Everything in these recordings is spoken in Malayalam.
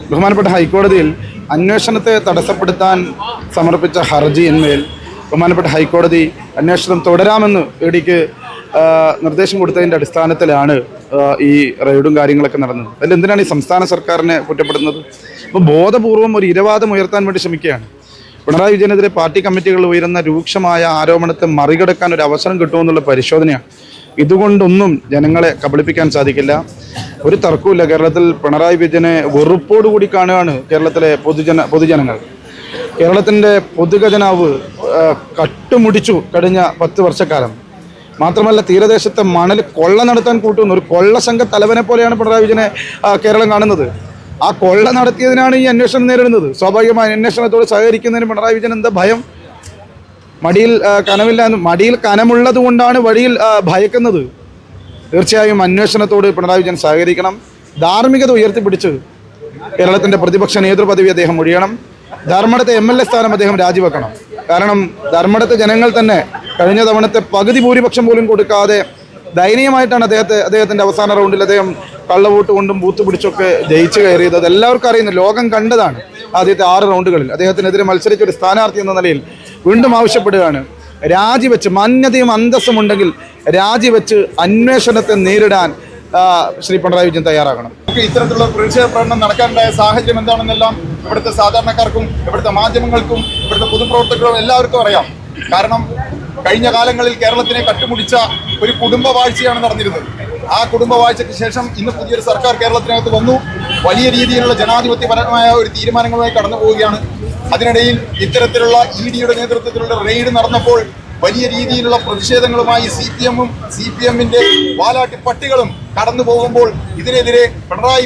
ബഹുമാനപ്പെട്ട ഹൈക്കോടതിയിൽ അന്വേഷണത്തെ തടസ്സപ്പെടുത്താൻ സമർപ്പിച്ച ഹർജിയിന്മേൽ ബഹുമാനപ്പെട്ട ഹൈക്കോടതി അന്വേഷണം തുടരാമെന്ന് ഇഡിക്ക് നിർദ്ദേശം കൊടുത്തതിൻ്റെ അടിസ്ഥാനത്തിലാണ് ഈ റെയ്ഡും കാര്യങ്ങളൊക്കെ നടന്നത്. അതിലെന്തിനാണ് ഈ സംസ്ഥാന സർക്കാരിനെ കുറ്റപ്പെടുന്നത്? അപ്പോൾ ബോധപൂർവം ഒരു ഇരവാദം ഉയർത്താൻ വേണ്ടി ശ്രമിക്കുകയാണ്. പിണറായി വിജയനെതിരെ പാർട്ടി കമ്മിറ്റികൾ ഉയരുന്ന രൂക്ഷമായ ആരോപണത്തെ മറികടക്കാൻ ഒരു അവസരം കിട്ടുമെന്നുള്ള പരിശോധനയാണ്. ഇതുകൊണ്ടൊന്നും ജനങ്ങളെ കബളിപ്പിക്കാൻ സാധിക്കില്ല. ഒരു തർക്കവുമില്ല. കേരളത്തിൽ പിണറായി വിജയനെ വെറുപ്പോടുകൂടി കാണുകയാണ് കേരളത്തിലെ പൊതുജനങ്ങൾ. കേരളത്തിൻ്റെ പൊതുഖജനാവ് കട്ടുമുടിച്ചു കഴിഞ്ഞ 10 വർഷക്കാലം. മാത്രമല്ല, തീരദേശത്തെ മണൽ കൊള്ള നടത്താൻ കൂട്ടുന്ന ഒരു കൊള്ള സംഘ തലവനെ പോലെയാണ് പിണറായി വിജയനെ കേരളം കാണുന്നത്. ആ കൊള്ള നടത്തിയതിനാണ് ഈ അന്വേഷണം നേരിടുന്നത്. സ്വാഭാവികമായി അന്വേഷണത്തോട് സഹകരിക്കുന്നതിന് പിണറായി വിജയൻ എന്താ ഭയം? മടിയിൽ കനമുള്ളത് കൊണ്ടാണ് വഴിയിൽ ഭയക്കുന്നത്. തീർച്ചയായും അന്വേഷണത്തോട് പിണറായി വിജയൻ സഹകരിക്കണം. ധാർമ്മികത ഉയർത്തിപ്പിടിച്ച് കേരളത്തിൻ്റെ പ്രതിപക്ഷ നേതൃപദവി അദ്ദേഹം ഒഴിയണം. ധർമ്മടത്തെ MLA സ്ഥാനം അദ്ദേഹം രാജിവെക്കണം. കാരണം ധർമ്മടത്തെ ജനങ്ങൾ തന്നെ കഴിഞ്ഞ തവണത്തെ പകുതി ഭൂരിപക്ഷം പോലും കൊടുക്കാതെ ദയനീയമായിട്ടാണ് അദ്ദേഹത്തിൻ്റെ അവസാന റൗണ്ടിൽ അദ്ദേഹം കള്ളവോട്ട് കൊണ്ടും ബൂത്ത് പിടിച്ചൊക്കെ ജയിച്ചു കയറിയത്. അത് എല്ലാവർക്കും അറിയുന്നു, ലോകം കണ്ടതാണ്. ആദ്യത്തെ 6 റൗണ്ടുകളിൽ അദ്ദേഹത്തിനെതിരെ മത്സരിച്ച ഒരു സ്ഥാനാർത്ഥി എന്ന നിലയിൽ വീണ്ടും ആവശ്യപ്പെടുകയാണ്, രാജിവെച്ച് മാന്യതയും അന്തസ്സും ഉണ്ടെങ്കിൽ രാജിവെച്ച് അന്വേഷണത്തെ നേരിടാൻ ശ്രീ പിണറായി വിജയൻ തയ്യാറാകണം. ഇത്തരത്തിലുള്ള പ്രതിഷേധ പ്രകടനം നടക്കാനുണ്ടായ സാഹചര്യം എന്താണെന്നെല്ലാം ഇവിടുത്തെ സാധാരണക്കാർക്കും ഇവിടുത്തെ മാധ്യമങ്ങൾക്കും ഇവിടുത്തെ പൊതുപ്രവർത്തകർക്കും എല്ലാവർക്കും അറിയാം. കാരണം കഴിഞ്ഞ കാലങ്ങളിൽ കേരളത്തിനെ കട്ടുമുടിച്ച ഒരു കുടുംബവാഴ്ചയാണ് നടന്നിരുന്നത്. ആ കുടുംബവാഴ്ചയ്ക്ക് ശേഷം ഇന്ന് പുതിയൊരു സർക്കാർ കേരളത്തിനകത്ത് വന്നു. വലിയ രീതിയിലുള്ള ജനാധിപത്യപരമായ ഒരു തീരുമാനങ്ങളുമായി കടന്നു പോവുകയാണ്. അതിനിടയിൽ ഇത്തരത്തിലുള്ള EDയുടെ നേതൃത്വത്തിലുള്ള റെയ്ഡ് നടന്നപ്പോൾ വലിയ രീതിയിലുള്ള പ്രതിഷേധങ്ങളുമായി CPMന്റെ വാലാട്ടി പട്ടികളും കടന്നു പോകുമ്പോൾ ഇതിനെതിരെ പിണറായി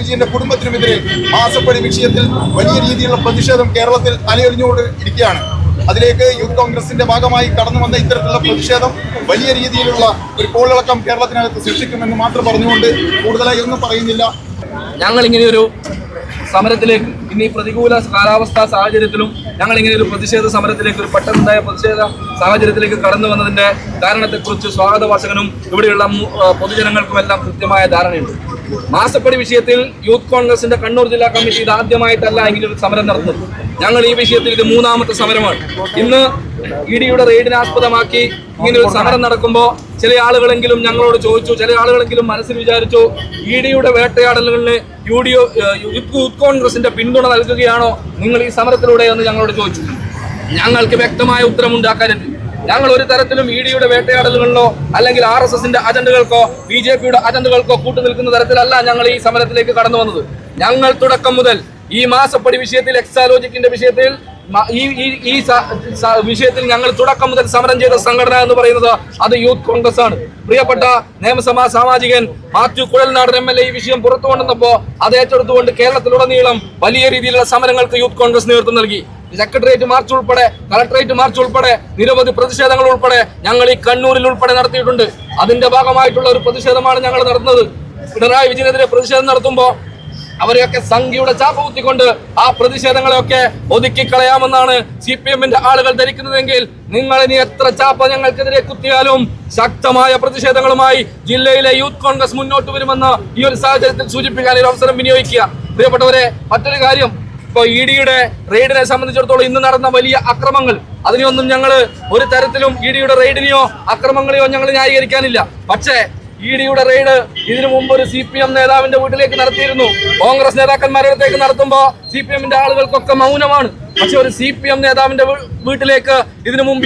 വിജയന്റെ കുടുംബത്തിനുമെതിരെ മാസപ്പടി വിഷയത്തിൽ വലിയ രീതിയിലുള്ള പ്രതിഷേധം കേരളത്തിൽ അലയൊലിഞ്ഞുകൊണ്ട് ഇരിക്കുകയാണ്. അതിലേക്ക് യൂത്ത് കോൺഗ്രസിന്റെ ഭാഗമായി കടന്നു വന്ന ഇത്തരത്തിലുള്ള പ്രതിഷേധം വലിയ രീതിയിലുള്ള ഒരു കോളിളക്കം കേരളത്തിനകത്ത് സൃഷ്ടിക്കുമെന്ന് മാത്രം പറഞ്ഞുകൊണ്ട് കൂടുതലായി ഒന്നും പറയുന്നില്ല. ഞങ്ങൾ ഇങ്ങനെയൊരു സമരത്തിലേക്ക്, ഇനി പ്രതികൂല കാലാവസ്ഥാ സാഹചര്യത്തിലും ഞങ്ങൾ ഇങ്ങനെ ഒരു പ്രതിഷേധ സമരത്തിലേക്ക്, ഒരു പെട്ടെന്നുണ്ടായ പ്രതിഷേധ സാഹചര്യത്തിലേക്ക് കടന്നു വന്നതിൻ്റെ കാരണത്തെക്കുറിച്ച് സ്വാഗതഭാഷകനും ഇവിടെയുള്ള പൊതുജനങ്ങൾക്കുമെല്ലാം കൃത്യമായ ധാരണയുണ്ട്. മാസപ്പടി വിഷയത്തിൽ യൂത്ത് കോൺഗ്രസിന്റെ കണ്ണൂർ ജില്ലാ കമ്മിറ്റി ഇത് ആദ്യമായിട്ടല്ല ഇങ്ങനെ ഒരു സമരം നടത്തുന്നത്. ഞങ്ങൾ ഈ വിഷയത്തിൽ ഇത് 3ാമത്തെ സമരമാണ്. ഇന്ന് EDയുടെ റെയ്ഡിനെ ആസ്പദമാക്കി ഇങ്ങനെ ഒരു സമരം നടക്കുമ്പോൾ ചില ആളുകളെങ്കിലും ഞങ്ങളോട് ചോദിച്ചു, ചില ആളുകളെങ്കിലും മനസ്സിൽ വിചാരിച്ചു, EDയുടെ വേട്ടയാടലുകളിന് യൂത്ത് കോൺഗ്രസിന്റെ പിന്തുണ നൽകുകയാണോ നിങ്ങൾ ഈ സമരത്തിലൂടെ എന്ന് ഞങ്ങളോട് ചോദിച്ചു. ഞങ്ങൾക്ക് വ്യക്തമായ ഉത്തരമുണ്ടാക്കാനുണ്ട്. ഞങ്ങൾ ഒരു തരത്തിലും EDയുടെ വേട്ടയാടലുകളിലോ അല്ലെങ്കിൽ RSSന്റെ അജണ്ടകൾക്കോ BJPയുടെ അജണ്ടകൾക്കോ കൂട്ടുനിൽക്കുന്ന തരത്തിലല്ല ഞങ്ങൾ ഈ സമരത്തിലേക്ക് കടന്നു വന്നത്. ഞങ്ങൾ തുടക്കം മുതൽ ഈ മാസപ്പടി വിഷയത്തിൽ, എക്സാലോജിക്കിന്റെ വിഷയത്തിൽ, ഈ വിഷയത്തിൽ ഞങ്ങൾ തുടക്കം മുതൽ സമരം ചെയ്ത സംഘടന എന്ന് പറയുന്നത് അത് യൂത്ത് കോൺഗ്രസ് ആണ്. പ്രിയപ്പെട്ട നിയമസഭാ സാമാജികൻ മാത്യു കുഴൽനാടൻ MLA ഈ വിഷയം പുറത്തു കൊണ്ടുവന്നപ്പോൾ അത് ഏറ്റെടുത്തുകൊണ്ട് കേരളത്തിലുടനീളം വലിയ രീതിയിലുള്ള സമരങ്ങൾക്ക് യൂത്ത് കോൺഗ്രസ് നേതൃത്വം നൽകി. സെക്രട്ടേറിയറ്റ് മാർച്ച് ഉൾപ്പെടെ, കളക്ടറേറ്റ് മാർച്ച് ഉൾപ്പെടെ നിരവധി പ്രതിഷേധങ്ങൾ ഉൾപ്പെടെ ഞങ്ങൾ ഈ കണ്ണൂരിൽ ഉൾപ്പെടെ നടത്തിയിട്ടുണ്ട്. അതിന്റെ ഭാഗമായിട്ടുള്ള ഒരു പ്രതിഷേധമാണ് ഞങ്ങൾ നടത്തുന്നത്. പിണറായി വിജയനെതിരെ പ്രതിഷേധം നടത്തുമ്പോൾ അവരെയൊക്കെ സംഖ്യയുടെ ചാപ്പ കുത്തിക്കൊണ്ട് ആ പ്രതിഷേധങ്ങളെയൊക്കെ ഒതുക്കിക്കളയാമെന്നാണ് CPMന്റെ ആളുകൾ ധരിക്കുന്നതെങ്കിൽ നിങ്ങൾ ഇനി എത്ര ചാപ്പ ഞങ്ങൾക്കെതിരെ കുത്തിയാലും ശക്തമായ പ്രതിഷേധങ്ങളുമായി ജില്ലയിലെ യൂത്ത് കോൺഗ്രസ് മുന്നോട്ട് വരുമെന്ന് ഈ ഒരു സാഹചര്യത്തിൽ സൂചിപ്പിക്കാൻ ഒരു അവസരം വിനിയോഗിക്കുക. പ്രിയപ്പെട്ടവരെ, മറ്റൊരു കാര്യം, ഇപ്പോൾ EDയുടെ റെയ്ഡിനെ സംബന്ധിച്ചിടത്തോളം ഇന്ന് നടന്ന വലിയ അക്രമങ്ങൾ, അതിനെയൊന്നും ഞങ്ങൾ ഒരു തരത്തിലും EDയുടെ റെയ്ഡിനെയോ അക്രമങ്ങളെയോ ഞങ്ങൾ ന്യായീകരിക്കാനില്ല. പക്ഷേ EDയുടെ റെയ്ഡ് ഇതിനു മുമ്പ് ഒരു CPM നേതാവിന്റെ വീട്ടിലേക്ക് നടത്തിയിരുന്നു. കോൺഗ്രസ് നേതാക്കന്മാരുടെ അടുത്തേക്ക് നടത്തുമ്പോൾ CPMന്റെ ആളുകൾക്കൊക്കെ മൗനമാണ്. പക്ഷെ ഒരു CPM നേതാവിന്റെ വീട്ടിലേക്ക് ഇതിനു മുമ്പ്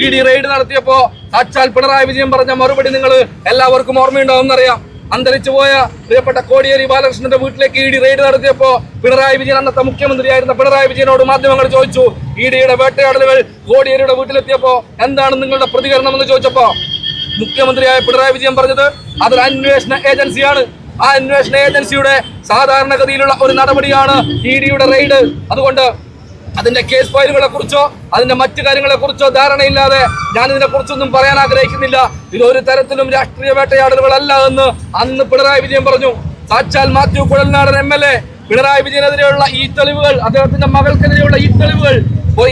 ED റെയ്ഡ് നടത്തിയപ്പോൾ സാക്ഷാൽ പിണറായി വിജയൻ പറഞ്ഞ മറുപടി നിങ്ങൾ എല്ലാവർക്കും ഓർമ്മയുണ്ടാവുമെന്നറിയാം. അന്തരിച്ചു പോയ പ്രിയപ്പെട്ട കോടിയേരി ബാലകൃഷ്ണന്റെ വീട്ടിലേക്ക് ED റെയ്ഡ് നടത്തിയപ്പോൾ പിണറായി വിജയൻ, അന്നത്തെ മുഖ്യമന്ത്രിയായിരുന്ന പിണറായി വിജയനോട് മാധ്യമങ്ങൾ ചോദിച്ചു, EDയുടെ വേട്ടയാടലുകൾ കോടിയേരിയുടെ വീട്ടിലെത്തിയപ്പോ എന്താണ് നിങ്ങളുടെ പ്രതികരണം എന്ന് ചോദിച്ചപ്പോ മുഖ്യമന്ത്രിയായ പിണറായി വിജയൻ പറഞ്ഞത് അതൊരു അന്വേഷണ ഏജൻസിയാണ്. ആ അന്വേഷണ ഏജൻസിയുടെ സാധാരണഗതിയിലുള്ള ഒരു നടപടിയാണ് EDയുടെ റെയ്ഡ്. അതുകൊണ്ട് അതിന്റെ കേസ് ഫയലുകളെ കുറിച്ചോ അതിന്റെ മറ്റു കാര്യങ്ങളെ കുറിച്ചോ ധാരണയില്ലാതെ ഞാൻ ഇതിനെ കുറിച്ചൊന്നും പറയാൻ ആഗ്രഹിക്കുന്നില്ല. ഇതൊരു തരത്തിലും രാഷ്ട്രീയ വേട്ടയാടലുകളല്ല എന്ന് അന്ന് പിണറായി വിജയൻ പറഞ്ഞു. സാക്ഷാൽ മാത്യു കുഴൽനാടൻ MLA പിണറായി വിജയനെതിരെയുള്ള ഈ തെളിവുകൾ, അദ്ദേഹത്തിന്റെ മകൾക്കെതിരെയുള്ള ഈ തെളിവുകൾ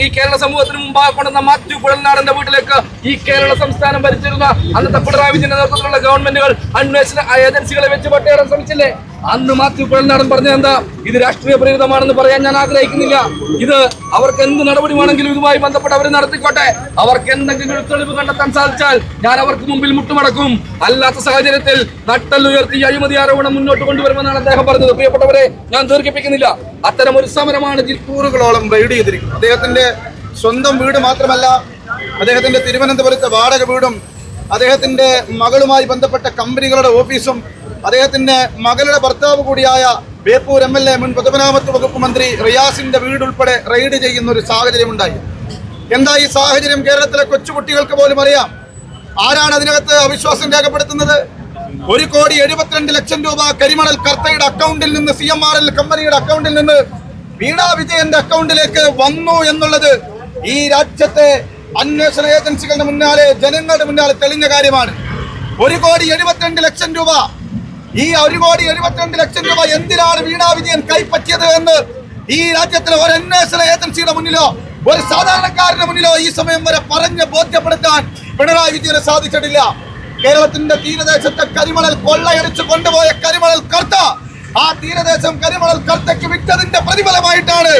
ഈ കേരള സമൂഹത്തിന് മുമ്പാകെ കൊണ്ടുവന്ന മാത്യു കുഴൽനാടന്റെ വീട്ടിലേക്ക് ഈ കേരള സംസ്ഥാനം ഭരിച്ചിരുന്ന അന്നത്തെ പിണറായി വിജയന്റെ നേതൃത്വത്തിലുള്ള ഗവൺമെന്റുകൾ അന്വേഷണ ഏജൻസികളെ വെച്ച് വേട്ടയാടാൻ ശ്രമിച്ചില്ലേ? അന്ന് മാത്യു കുഴൽനാടൻ പറഞ്ഞ എന്താ, ഇത് രാഷ്ട്രീയ പ്രേരിതമാണെന്ന് പറയാൻ ഞാൻ ആഗ്രഹിക്കുന്നില്ല. ഇത് അവർക്ക് എന്ത് നടപടി വേണമെങ്കിലും ഇതുമായി ബന്ധപ്പെട്ട് അവർ നടത്തിക്കോട്ടെ. അവർക്ക് എന്തെങ്കിലും ഒരു തെളിവ് കണ്ടെത്താൻ സാധിച്ചാൽ ഞാൻ അവർക്ക് മുമ്പിൽ മുട്ടുമടക്കും. അല്ലാത്ത സാഹചര്യത്തിൽ നട്ടല്ലുയർത്തി അഴിമതി ആരോപണം മുന്നോട്ട് കൊണ്ടുവരുമെന്നാണ് അദ്ദേഹം പറഞ്ഞത്. പ്രിയപ്പെട്ടവരെ, ഞാൻ ദീർഘിപ്പിക്കുന്നില്ല. അത്തരം ഒരു സമരമാണ് മണിക്കൂറുകളോളം റെയ്ഡ് ചെയ്തിരിക്കുന്നത്. അദ്ദേഹത്തിന്റെ സ്വന്തം വീട് മാത്രമല്ല, അദ്ദേഹത്തിന്റെ തിരുവനന്തപുരത്തെ വാടക വീടും അദ്ദേഹത്തിന്റെ മകളുമായി ബന്ധപ്പെട്ട കമ്പനികളുടെ ഓഫീസും അദ്ദേഹത്തിന്റെ മകളുടെ ഭർത്താവ് കൂടിയായ ബേപ്പൂർ MLA മുൻ പൊതുമരാമത്ത് വകുപ്പ് മന്ത്രി റിയാസിന്റെ വീടുൾപ്പെടെ റെയ്ഡ് ചെയ്യുന്ന ഒരു സാഹചര്യം ഉണ്ടായി. എന്താ ഈ സാഹചര്യം? കേരളത്തിലെ കൊച്ചുകുട്ടികൾക്ക് പോലും അറിയാം. ആരാണ് അതിനകത്ത് അവിശ്വാസം രേഖപ്പെടുത്തുന്നത്? 1,72,00,000 രൂപ കരിമണൽ കർത്തയുടെ അക്കൗണ്ടിൽ നിന്ന്, CMRL കമ്പനിയുടെ അക്കൗണ്ടിൽ നിന്ന് വീണാ വിജയന്റെ അക്കൗണ്ടിലേക്ക് വന്നു എന്നുള്ളത് ഈ രാജ്യത്തെ അന്വേഷണ ഏജൻസികളുടെ മുന്നാലെ, ജനങ്ങളുടെ മുന്നാലെ തെളിഞ്ഞ കാര്യമാണ്. 1,72,00,000 രൂപ, ഈ 1,72,00,000 രൂപ എന്തിനാണ് വീണാ വിജയൻ കൈപ്പറ്റിയത് എന്ന് ഈ രാജ്യത്തിലെ ഒരു അന്വേഷണ ഏജൻസിയുടെ മുന്നിലോ ഒരു സാധാരണക്കാരന്റെ മുന്നിലോ ഈ സമയം വരെ പറഞ്ഞ് ബോധ്യപ്പെടുത്താൻ പിണറായി വിജയന് സാധിച്ചിട്ടില്ല. കേരളത്തിന്റെ തീരദേശത്തെ കരിമണൽ കൊള്ളയടിച്ച് കൊണ്ടുപോയ കരിമണൽ കർത്ത, ആ തീരദേശം കരിമണൽ കർത്തയ്ക്ക് വിറ്റതിന്റെ പ്രതിഫലമായിട്ടാണ്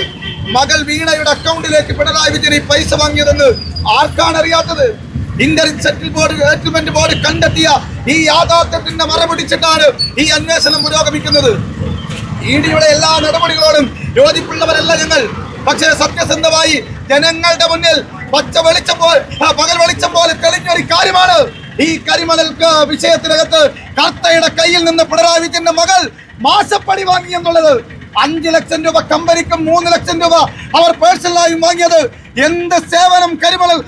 മകൾ വീണയുടെ അക്കൗണ്ടിലേക്ക് പിണറായി വിജയൻ ഈ പൈസ വാങ്ങിയതെന്ന് ആർക്കാണ് അറിയാത്തത്? ഇന്ത്യൻ സെറ്റിൽമെന്റ് ബോർഡ് കണ്ടെത്തിയ ഈ യാഥാർത്ഥ്യത്തിന്റെ മറപിടിച്ചിട്ടാണ് ഈ അന്വേഷണം പുരോഗമിക്കുന്നത്. ഇഡിയുടെ എല്ലാ നടപടികളോടും യോജിപ്പുള്ളവരല്ല ഞങ്ങൾ. പക്ഷേ സത്യസന്ധമായി ജനങ്ങളുടെ മുന്നിൽ പകൽ വെളിച്ചം പോലെ തെളിഞ്ഞൊരു കാര്യമാണ് ഈ കരിമണൽ വിഷയത്തിനകത്ത് കർത്തയുടെ കയ്യിൽ നിന്ന് പിണറായി വിജയന്റെ മകൾ മാസപ്പടി വാങ്ങി എന്നുള്ളത്. 5 ലക്ഷം രൂപ കമ്പനിക്കും 3 ലക്ഷം രൂപ അവർ പേഴ്സണലായും വാങ്ങിയത് എന്ത് സേവനം കരിമണൽ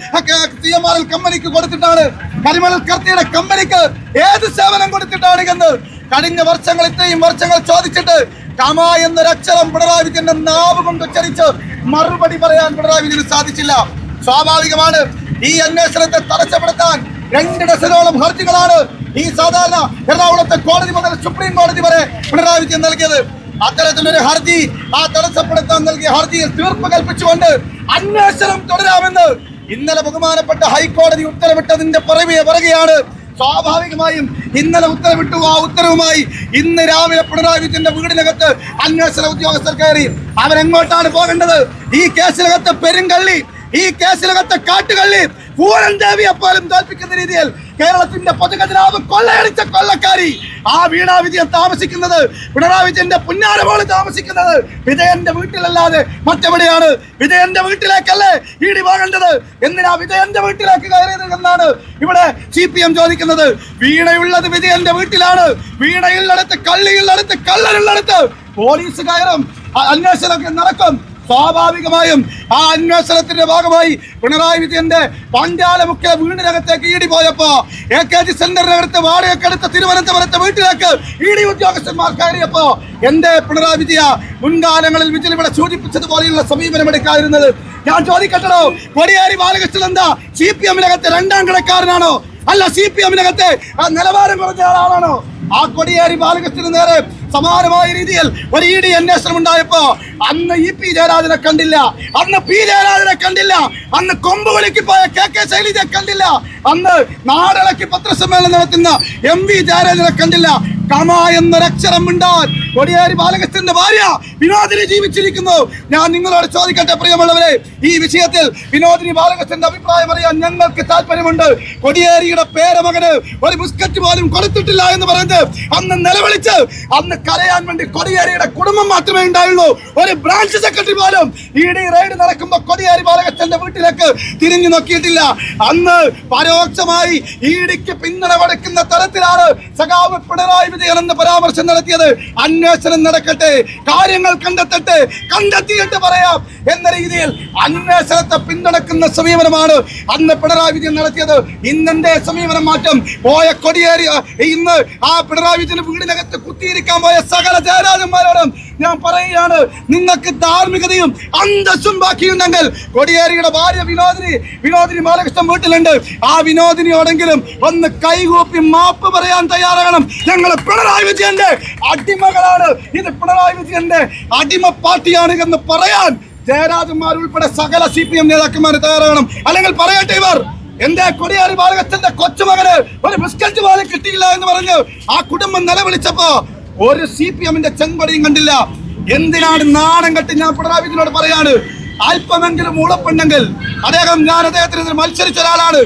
CMRL കമ്പനിക്ക് കൊടുത്തിട്ടാണ്? കരിമണൽ കർത്തയുടെ കമ്പനിക്ക് ഏത് സേവനം കൊടുത്തിട്ടാണ് എന്ന് കഴിഞ്ഞ വർഷങ്ങൾ, ഇത്രയും വർഷങ്ങൾ ചോദിച്ചിട്ട് കമ എന്നൊരക്ഷരം പിണറായി വിജയന്റെ നാവ് കൊണ്ട് ഉച്ചരിച്ച് മറുപടി പറയാൻ പിണറായി വിജയന് സാധിച്ചില്ല. സ്വാഭാവികമാണ് ഈ അന്വേഷണത്തെ തടസ്സപ്പെടുത്താൻ 2 ഡസനോളം ഹർജികളാണ് ഈ സാധാരണ എറണാകുളത്തെ കോടതി മുതൽ സുപ്രീം കോടതി വരെ പിണറായി വിജയൻ നൽകിയത്. അത്തരത്തിലൊരു ഹർജി, ആ തടസ്സപ്പെടുത്താൻ നൽകിയ ഹർജിയിൽ തീർപ്പ് കൽപ്പിച്ചുകൊണ്ട് അന്വേഷണം തുടരാമെന്ന് ഇന്നലെ ബഹുമാനപ്പെട്ട ഹൈക്കോടതി ഉത്തരവിട്ടതിന്റെ പുറകെയാണ് സ്വാഭാവികമായും ഇന്നലെ ഉത്തരവിട്ടു. ആ ഉത്തരവുമായി ഇന്ന് രാവിലെ പിണറായി വിജയന്റെ വീടിനകത്ത് അന്വേഷണ ഉദ്യോഗസ്ഥർ കയറി. അവരെങ്ങോട്ടാണ് പോകേണ്ടത്? ഈ കേസിനകത്ത് പെരുങ്കള്ളി, ഈ കേസിനകത്ത് കാട്ടുകള്ളി, പൂരൻ ദേവിയെ പോലും തോൽപ്പിക്കുന്ന രീതിയിൽ കേരളത്തിന്റെ പൊതുഖജനാവ് കൊള്ളയടിച്ച കൊള്ളക്കാരി ആ വീണാ വിജയൻ താമസിക്കുന്നത്, പിണറായി വിജയന്റെ പുന്നാരമോള് താമസിക്കുന്നത് വിജയന്റെ വീട്ടിലല്ലാതെ മറ്റെവിടെയാണ്? വിജയന്റെ വീട്ടിലേക്കല്ലേ ഇടി വാങ്ങേണ്ടത്? എന്തിനാ വിജയന്റെ വീട്ടിലേക്ക് കയറിയത് എന്നാണ് ഇവിടെ CPM ചോദിക്കുന്നത്. വീണയുള്ളത് വിജയന്റെ വീട്ടിലാണ്. വീണയുള്ളിടത്ത്, കള്ളിയുള്ളിടത്ത്, കള്ളനുള്ളിടത്ത് പോലീസ് കയറും, അന്വേഷണമൊക്കെ നടക്കും. സ്വാഭാവികമായും ആ അന്വേഷണത്തിന്റെ ഭാഗമായി പിണറായി വിജയന്റെ പഞ്ചാലമുക്കിലെ വീടിനകത്തേക്ക് ഇടി പോയപ്പോ, AKG സെന്ററിനകത്ത് വാടകയ്ക്കെടുത്ത തിരുവനന്തപുരത്തെ വീട്ടിലേക്ക് ഇടി ഉദ്യോഗസ്ഥന്മാർ കയറിയപ്പോ എന്റെ പിണറായി വിജയ മുൻകാലങ്ങളിൽ വിജയൻ ഇവിടെ സൂചിപ്പിച്ചതുപോലെയുള്ള സമീപനം എടുക്കാതിരുന്നത്? ഞാൻ ചോദിക്കട്ടോ, കോടിയേരി ബാലകൃഷ്ണൻ എന്താ CPM-നകത്തെ 2ാം കിടക്കാരനാണോ? അല്ല, CPM-നകത്തെ നിലവാരം കുറഞ്ഞ ആളാണോ? ആ കോടിയേരി ബാലകൃഷ്ണന് നേരെ സമാനമായ രീതിയിൽ ഒരു ED അന്വേഷണം ഉണ്ടായപ്പോ അന്ന് EP ജയരാജനെ കണ്ടില്ല, അന്ന് P ജയരാജനെ കണ്ടില്ല, അന്ന് കൊമ്പുവിളിക്ക് പോയ KK ശൈലജയെ കണ്ടില്ല, അന്ന് നാടിളക്കി പത്രസമ്മേളനം നടത്തുന്ന MV ജയരാജനെ കണ്ടില്ല. കമ എന്നൊരക്ഷരം മിണ്ടാൻ കോടിയേരി ബാലകൃഷ്ണന്റെ ഭാര്യ വിനോദിനി ജീവിച്ചിരിക്കുന്നു. ഞാൻ നിങ്ങളോട് ചോദിക്കട്ടെ പ്രിയമുള്ളവരെ, ഈ വിഷയത്തിൽ വിനോദിനി ബാലകൃഷ്ണന്റെ അഭിപ്രായം അറിയാൻ ഞങ്ങൾക്ക് താല്പര്യമുണ്ട്. കോടിയേരിയുടെ പേരമകന് ഒരു ബിസ്ക്കറ്റ് പോലും കൊടുത്തിട്ടില്ല എന്ന് പറഞ്ഞ് അന്ന് നിലവിളിച്ച് അന്ന് കരയാൻ വേണ്ടി കോടിയേരിയുടെ കുടുംബം മാത്രമേ ഉണ്ടായുള്ളൂ. ഒരു ബ്രാഞ്ച് സെക്രട്ടറി പോലും ED റെയ്ഡ് നടക്കുമ്പോൾ കോടിയേരി ബാലകൃഷ്ണന്റെ വീട്ടിലേക്ക് തിരിഞ്ഞു നോക്കിയിട്ടില്ല. അന്ന് പരോക്ഷമായി EDക്ക് പിന്തുണ കൊടുക്കുന്ന തരത്തിലാണ് സഖാവ് പിണറായി വിജയൻ എന്ന പരാമർശം നടത്തിയത്. അന്വേഷണം നടക്കട്ടെ, കാര്യങ്ങൾ കണ്ടെത്തിയിട്ട് പറയാം എന്ന രീതിയിൽ അന്വേഷണത്തെ പിന്തുണക്കുന്ന സമീപനമാണ് അന്ന് പിണറായി വിജയൻ നടത്തിയത്. ഇന്നെന്റെ സമീപനം മാറ്റം. പോയ കോടിയേരി ഇന്ന് ആ പിണറായി വിജയൻ വീടിനകത്ത് കുത്തിയിരിക്കാൻ പോയ സകല ജയരാജന്മാരോടും ഞാൻ പറയുകയാണ്, നിങ്ങൾക്ക് ധാർമ്മികതയും അന്തസ്സും ബാക്കിയുണ്ടെങ്കിൽ കോടിയേരിയുടെ ഭാര്യ വിനോദിനി ബാലകൃഷ്ണൻ വീട്ടിലുണ്ട്. ആ വിനോദിനിയോടെങ്കിലും ഒന്ന് കൈകൂപ്പി മാപ്പ് പറയാൻ തയ്യാറാകണം. ഞങ്ങൾ പിണറായി വിജയന്റെ അടിമകളാണ്, ഇത് പിണറായി വിജയന്റെ അടിമ പാർട്ടിയാണ് എന്ന് പറയാൻ ജയരാജന്മാർ ഉൾപ്പെടെ സകല CPM നേതാക്കന്മാർ തയ്യാറാകണം. അല്ലെങ്കിൽ പറയട്ടെ, ഇവർ എന്റെ കോടിയേരി ബാലകൃഷ്ണന്റെ കൊച്ചുമകന് ഒരു ബിസ്ക്കറ്റ് പോലും കിട്ടിയില്ല എന്ന് പറഞ്ഞ് ആ കുടുംബം നിലവിളിച്ചപ്പോ ഒരു CPM-ന്റെ ചെങ്കൊടിയും കണ്ടില്ല. എന്തിനാണ് നാണം കെട്ടി? ഞാൻ പിണറായി വിജയനോട് പറയാണ്, അല്പമെങ്കിലും ഉളപ്പുണ്ടെങ്കിൽ ഞാൻ അദ്ദേഹത്തിന് മത്സരിച്ച ഒരാളാണ്.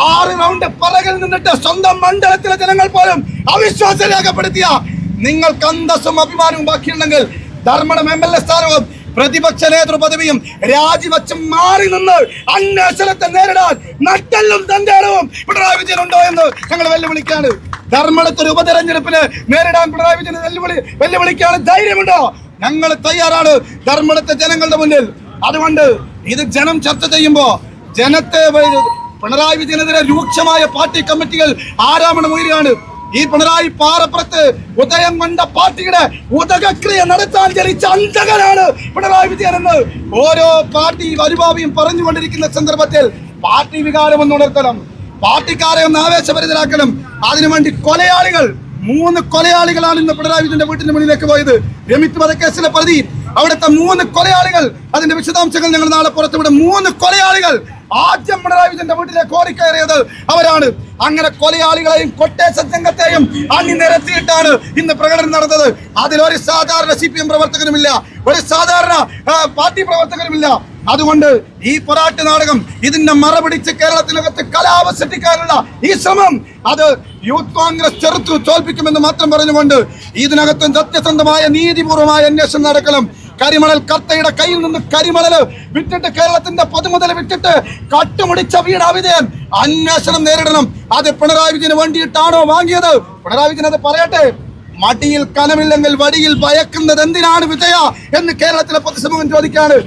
6 റൗണ്ട് പിറകിൽ നിന്നിട്ട് സ്വന്തം മണ്ഡലത്തിലെ ജനങ്ങൾ പോലും അവിശ്വാസം രേഖപ്പെടുത്തിയ നിങ്ങൾക്ക് അന്തസ്സും അഭിമാനവും ബാക്കിയുണ്ടെങ്കിൽ ധർമ്മടം MLA സ്ഥാനവും പ്രതിപക്ഷ നേതൃ പദവിയും രാജിവെച്ച് മാറി നിന്ന് അന്വേഷണത്തെ നേരിടാൻ നട്ടെല്ലും തന്റേടവും പിണറായി വിജയൻ ഉണ്ടോ എന്ന് ഞങ്ങൾ വെല്ലുവിളിക്കാണ്. ധർമ്മടത്തൊരു ഉപതെരഞ്ഞെടുപ്പിന് നേരിടാൻ പിണറായി വിജയൻ വെല്ലുവിളിക്കാണ് ധൈര്യമുണ്ടോ? ഞങ്ങൾ തയ്യാറാണ് ധർമ്മടത്തെ ജനങ്ങളുടെ മുന്നിൽ. അതുകൊണ്ട് ഇത് ജനം ചർച്ച ചെയ്യുമ്പോ ജനത്തെ പിണറായി വിജയനെതിരെ രൂക്ഷമായ പാർട്ടി കമ്മിറ്റികൾ ആരോപണമുയരുകയാണ്. ഈ പിണറായി പാറപ്പുറത്ത് ഉദയം കൊണ്ട പാർട്ടിയുടെ ഉദകക്രിയ നടത്താൻ ജനിച്ച അന്തകനാണ് പിണറായി വിജയൻ എന്ന് ഓരോ പാർട്ടി അനുഭാവിയും പറഞ്ഞുകൊണ്ടിരിക്കുന്ന സന്ദർഭത്തിൽ പാർട്ടി വികാരം ഒന്ന് ഉണർത്തണം, പാർട്ടിക്കാരെ ഒന്ന് ആവേശഭരിതരാക്കണം. അതിനുവേണ്ടി 3 കൊലയാളികളാണ് ഇന്ന് പിണറായി വിജയന്റെ വീട്ടിന്റെ മുന്നിലേക്ക് പോയത്. രമിത് വധക്കേസിലെ പ്രതി, അവിടുത്തെ 3 കൊലയാളികൾ, അതിന്റെ വിശദാംശങ്ങൾ ഞങ്ങൾ നാളെ പുറത്തുവിടും. 3 കൊലയാളികൾ ആദ്യം പിണറായി വിജയന്റെ വീട്ടിലേക്ക് ഓടിക്കയറിയത് അവരാണ്. അങ്ങനെ കൊലയാളികളെയും കൊട്ടേഷൻ സംഘത്തെയും അണിനിരത്തിയിട്ടാണ് ഇന്ന് പ്രകടനം നടന്നത്. അതിലൊരു സാധാരണ CPM പ്രവർത്തകരുമില്ല, ഒരു സാധാരണ പാർട്ടി പ്രവർത്തകരുമില്ല. അതുകൊണ്ട് ഈ പൊറാട്ട് നാടകം, ഇതിന്റെ മറപിടിച്ച് കേരളത്തിനകത്ത് കലാപം സൃഷ്ടിക്കാനുള്ള ഈ ശ്രമം അത് യൂത്ത് കോൺഗ്രസ് ചെറുത്തു തോൽപ്പിക്കുമെന്ന് മാത്രം പറഞ്ഞുകൊണ്ട് ഇതിനകത്ത് സത്യസന്ധമായ നീതിപൂർവമായ അന്വേഷണം നടക്കണം. കരിമണൽ കർത്തയുടെ കയ്യിൽ നിന്ന് കരിമണൽ വിറ്റിട്ട് കേരളത്തിന്റെ പൊതുമുതൽ വിറ്റിട്ട് കട്ടുമുടിച്ച വീണാ വിജയൻ അന്വേഷണം നേരിടണം. അത് പിണറായി വിജയന് വേണ്ടിയിട്ടാണോ വാങ്ങിയത്? പിണറായി വിജയൻ അത് പറയട്ടെ. മടിയിൽ കനമില്ലെങ്കിൽ വടിയിൽ ഭയക്കുന്നത് എന്തിനാണ് വിജയ എന്ന് കേരളത്തിലെ പൊതുസമൂഹം ചോദിക്കാണ്.